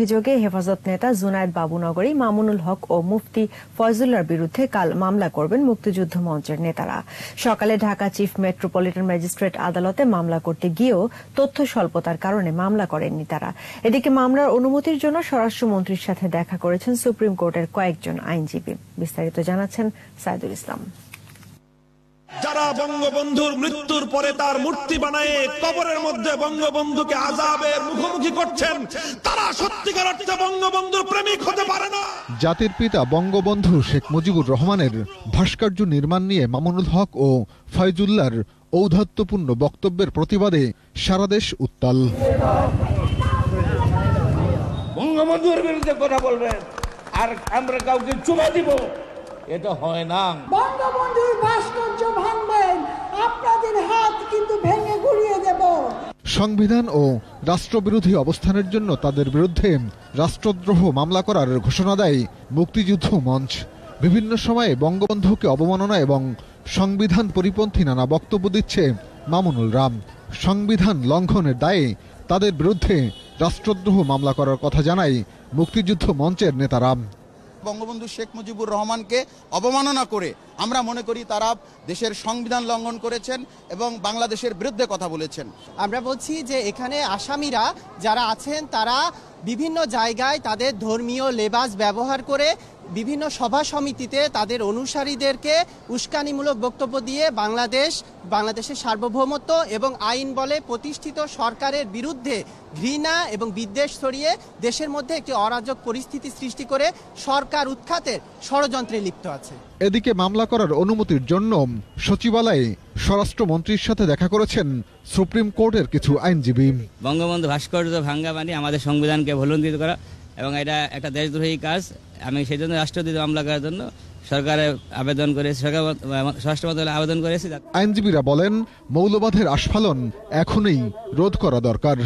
অভিযোগে হেফাজত নেতা জুনায়েদ বাবুনগরী, মামুনুল হক ও মুফতি ফয়জুল্লাহর বিরুদ্ধে কাল মামলা করবেন মুক্তিযুদ্ধ মঞ্চের নেতারা। সকালে ঢাকা চিফ মেট্রোপলিটন ম্যাজিস্ট্রেট আদালতে মামলা করতে গিয়েও তথ্য স্বল্পতার কারণে মামলা করেননি তারা। এদিকে মামলার অনুমতির জন্য স্বরাষ্ট্রমন্ত্রীর সাথে দেখা করেছেন সুপ্রিম কোর্টের কয়েকজন আইনজীবী। বিস্তারিত জানাচ্ছেন সাইদুল ইসলাম। যারা বঙ্গবন্ধুর মৃত্যুর পরে তার মূর্তি বানায় কবরের মধ্যে বঙ্গবন্ধুকে আযাবের মুখোমুখি করছেন, তারা সত্যিকার অর্থে বঙ্গবন্ধুর প্রেমিক হতে পারে না। জাতির পিতা বঙ্গবন্ধু শেখ মুজিবুর রহমানের ভাস্কর্য নির্মাণ নিয়ে মামুনুল হক ও ফয়জুল্লাহর ঔদ্ধত্যপূর্ণ বক্তব্যের প্রতিবাদে সারা দেশ উত্তাল। বঙ্গবন্ধুর বিরুদ্ধে কথা বলবেন আর আমরা কাউকে চুমা দিব, এটা হয় না। বঙ্গবন্ধুর ভাস্কর্য ভাঙবেন, আপনাদের হাত কিন্তু ভেঙে গুড়িয়ে দেব। সংবিধান ও রাষ্ট্রবিরোধী অবস্থানের জন্য তাদের বিরুদ্ধে রাষ্ট্রদ্রোহ মামলা করার ঘোষণা দেয় মুক্তিযুদ্ধ মঞ্চ। বিভিন্ন সময়ে বঙ্গবন্ধুকে অবমাননা এবং সংবিধান পরিপন্থী নানা বক্তব্য দিচ্ছে মামুনুল রাম। সংবিধান লঙ্ঘনের দায়ে তাদের বিরুদ্ধে রাষ্ট্রদ্রোহ মামলা করার কথা জানায় মুক্তিযুদ্ধ মঞ্চের নেতারা। বঙ্গবন্ধু শেখ মুজিবুর রহমানকে অবমাননা করে আমরা মনে করি তারা দেশের সংবিধান লঙ্ঘন করেছেন এবং বাংলাদেশের বিরুদ্ধে কথা বলেছেন। আমরা বলছি যে এখানে আসামিরা যারা আছেন তারা বিভিন্ন জায়গায় তাদের ধর্মীয় লেবাস ব্যবহার করে বিভিন্ন সভা সমিতিতে তাদের অনুসারীদেরকে উস্কানিমূলক বক্তব্য দিয়ে বাংলাদেশের সার্বভৌমত্ব এবং আইন বলে প্রতিষ্ঠিত সরকারের বিরুদ্ধে ঘৃণা এবং বিদ্বেষ ছড়িয়ে দেশের মধ্যে একটি অরাজক পরিস্থিতি সৃষ্টি করে সরকার উৎখাতের ষড়যন্ত্রে লিপ্ত আছে। এদিকে মামলা করার অনুমতির জন্য সচিবালয়ে স্বরাষ্ট্রমন্ত্রীর সাথে দেখা করেছেন সুপ্রিম কোর্টের কিছু আইনজীবী। বঙ্গবন্ধু ভাস্কর্য ভাঙ্গা মানে আমাদের সংবিধানকে ভুলুণ্ঠিত করা এবং এটা একটা দেশদ্রোহী কাজ। আমি সেই জন্য রাষ্ট্রদ্রোহী মামলা করার জন্য সরকারের আবেদন করেছি, স্বরাষ্ট্র মন্ত্রণালয়ে আবেদন করেছি। আইনজীবীরা বলেন মৌলবাদের আস্ফালন এখনই রোধ করা দরকার।